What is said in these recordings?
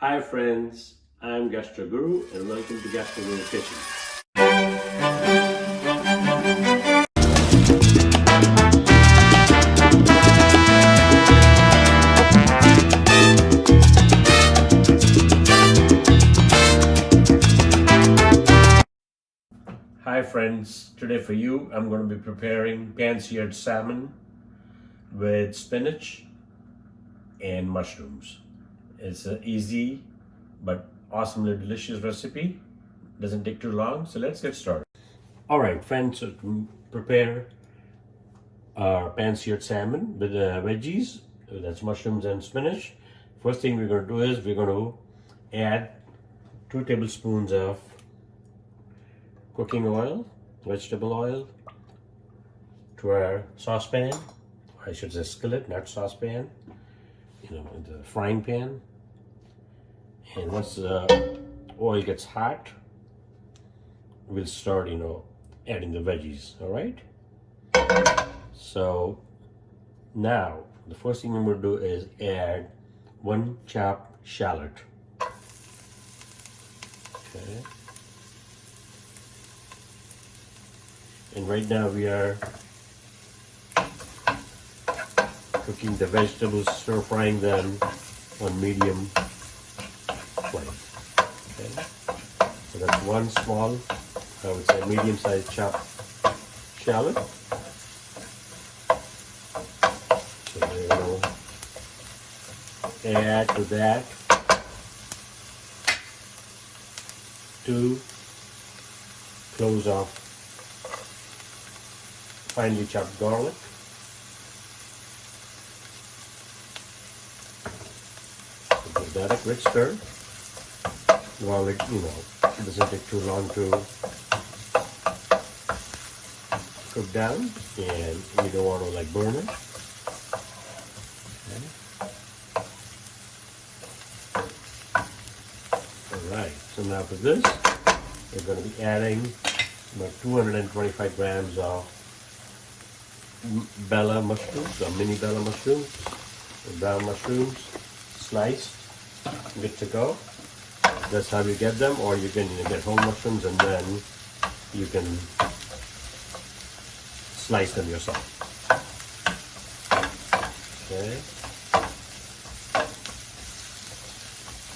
Hi friends, I'm Gastro Guru and welcome to Gastro Guru Kitchen. Hi friends, today for you I'm going to be preparing pan seared salmon with spinach and mushrooms. It's an easy but awesomely delicious recipe. Doesn't take too long, so let's get started. Alright friends, so to prepare our pan seared salmon with veggies, that's mushrooms and spinach. First thing we're going to do is we're going to add 2 tablespoons of cooking oil, vegetable oil, to our saucepan. I should say skillet, not saucepan. The frying pan. And once the oil gets hot, we'll start, adding the veggies. All right. So now the first thing I'm going to do is add 1 chopped shallot. Okay. And right now we are cooking the vegetables, stir frying them on medium flame. Okay. So that's 1 small, I would say medium sized chopped shallot. So we're going to add to that 2 cloves of finely chopped garlic. So give that a quick stir. Garlic, it doesn't take too long to cook down, and you don't want to burn it. Okay. Alright, so now for this, we're going to be adding about 225 grams of bella mushrooms, or mini bella mushrooms, or brown mushrooms, sliced, good to go. That's how you get them, or you can get whole mushrooms and then you can slice them yourself. Okay.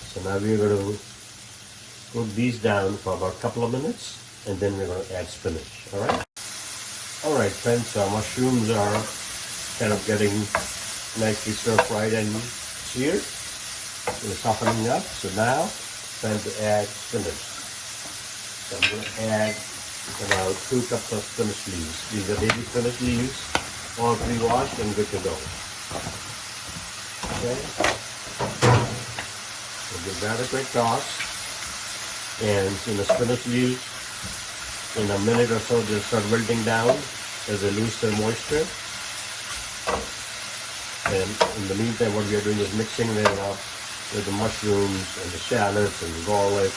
So now we're going to cook these down for about a couple of minutes, and then we're going to add spinach. All right. All right, friends. So our mushrooms are kind of getting nicely stir fried and seared. We're softening up. So now time to add spinach. So I'm going to add about 2 cups of spinach leaves. These are baby spinach leaves, all pre-washed and good to go. Okay. So give that a quick toss. And the spinach leaves, in a minute or so, they'll start wilting down as they lose their moisture. And in the meantime, what we are doing is mixing them up with the mushrooms and the shallots and the garlic.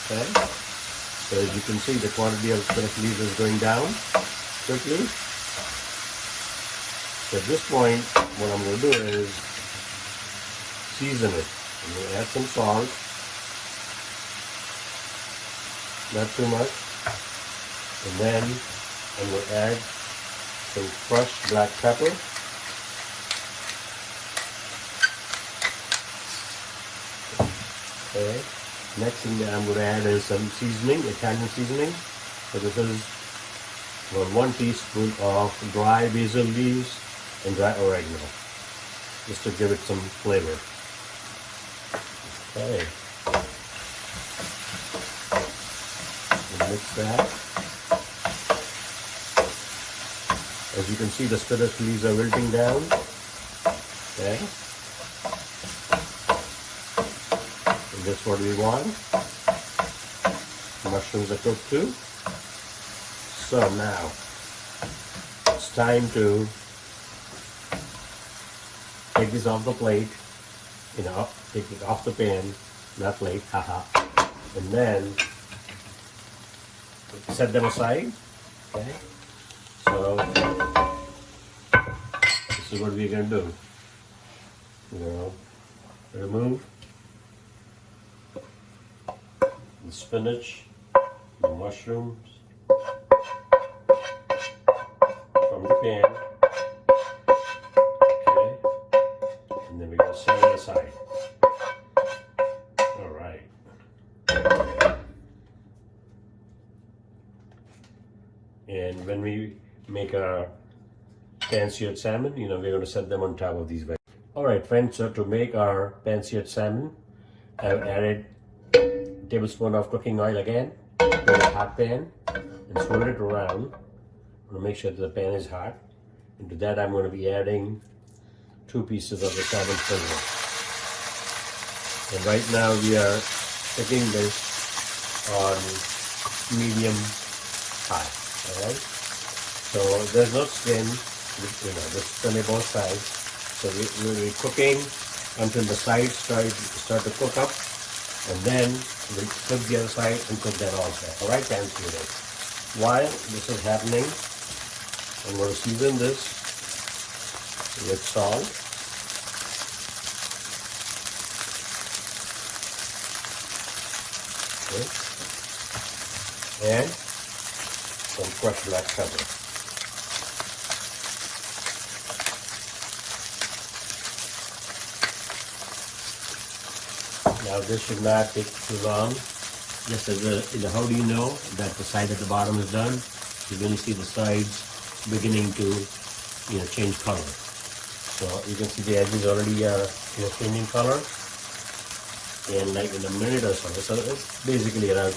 Okay. So as you can see, the quantity of spinach leaves is going down quickly. So at this point, what I'm going to do is season it. I'm going to add some salt, not too much, and then I'm going to add some crushed black pepper. Okay. Next thing that I'm going to add is some seasoning, Italian seasoning. So this is about 1 teaspoon of dry basil leaves and dry oregano, just to give it some flavor. Okay. And mix that. As you can see, the spinach leaves are wilting down. Okay. That's what we want. Mushrooms are cooked too. So now it's time to take this off the plate, take it off the pan, not plate, haha. And then set them aside. Okay. So this is what we're gonna do. Remove the spinach, the mushrooms from the pan. Okay, and then we're going to set it aside. All right. And when we make our pan-seared salmon, we're going to set them on top of these veggies. All right, friends, so to make our pan-seared salmon, I've added a tablespoon of cooking oil again to a hot pan and swirl it around. I'm going to make sure that the pan is hot. Into that, I'm going to be adding 2 pieces of the salmon fillet. And right now, we are cooking this on medium high. All right. So there's no skin. This is on both sides. So we'll be cooking until the sides start to cook up, and then we'll flip the other side and cook that also. All right, pan seared. While this is happening, I'm going to season this with salt. Okay. And some crushed black pepper. Now this should not take too long. Just as how do you know that the side at the bottom is done? You're going to see the sides beginning to change color. So you can see the edges already are changing color. And like in a minute or so, so it's basically around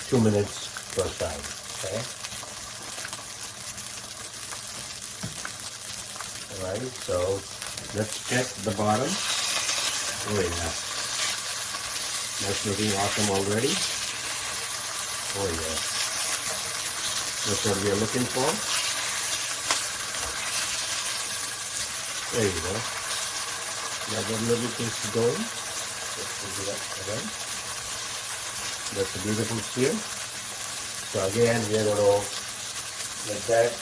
2 minutes per side. Okay. All right. So let's check the bottom. Oh yeah. That's looking awesome already. Oh yeah. That's what we are looking for. There you go. Now that little piece is going. Let's do that again. That's a beautiful sear. So again, we are going to let that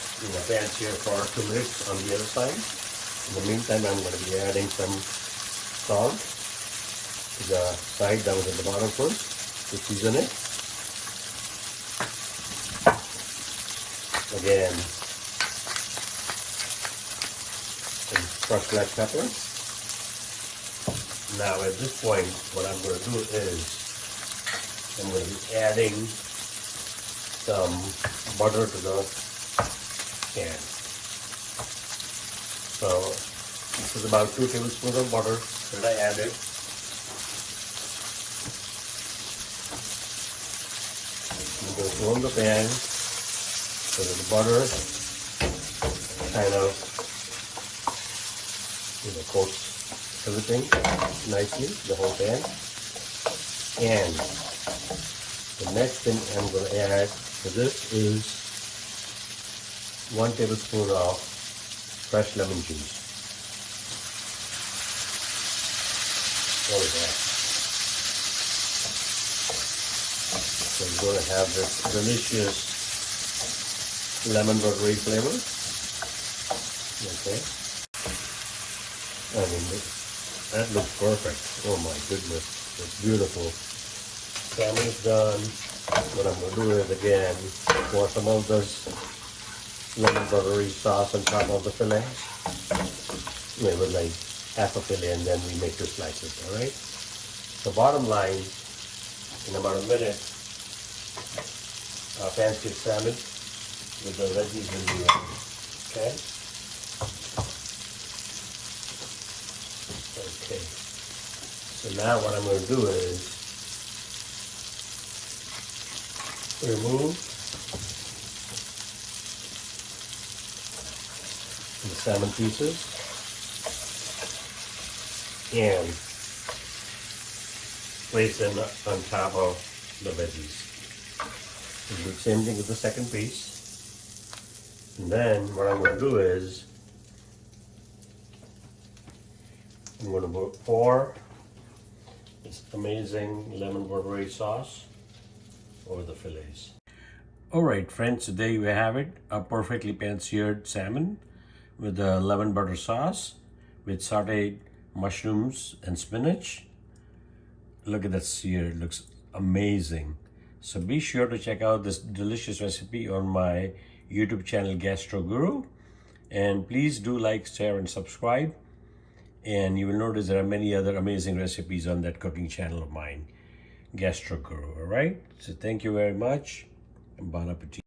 pan sear for 2 minutes on the other side. In the meantime, I'm going to be adding some salt to the side that was at the bottom first to season it. Again, some crushed black pepper. Now at this point, what I'm going to do is I'm going to be adding some butter to the pan. So this is about 2 tablespoons of butter that I added. I'm going to warm the pan so that the butter kind of coats everything nicely, the whole pan. And the next thing I'm going to add to this is 1 tablespoon of fresh lemon juice. What is that? So you're going to have this delicious lemon buttery flavor. Okay. I mean, that looks perfect. Oh my goodness, it's beautiful. Salmon is done. What I'm going to do is again pour some of this lemon buttery sauce on top of the fillet. Maybe like half a fillet, and then we make the slices. All right. So bottom line, in about a minute, pan seared salmon with the veggies in the oven. Okay. Okay. So now what I'm going to do is remove the salmon pieces and place them on top of the veggies. We'll do the same thing with the second piece. And then what I'm going to do is I'm going to pour this amazing lemon buttery sauce over the fillets. Alright friends, so there you have it, a perfectly pan-seared salmon with the lemon butter sauce with sauteed mushrooms and spinach. Look at that sear, it looks amazing. So be sure to check out this delicious recipe on my YouTube channel, Gastro Guru. And please do like, share, and subscribe. And you will notice there are many other amazing recipes on that cooking channel of mine, Gastro Guru. All right? So thank you very much. And bon appetit.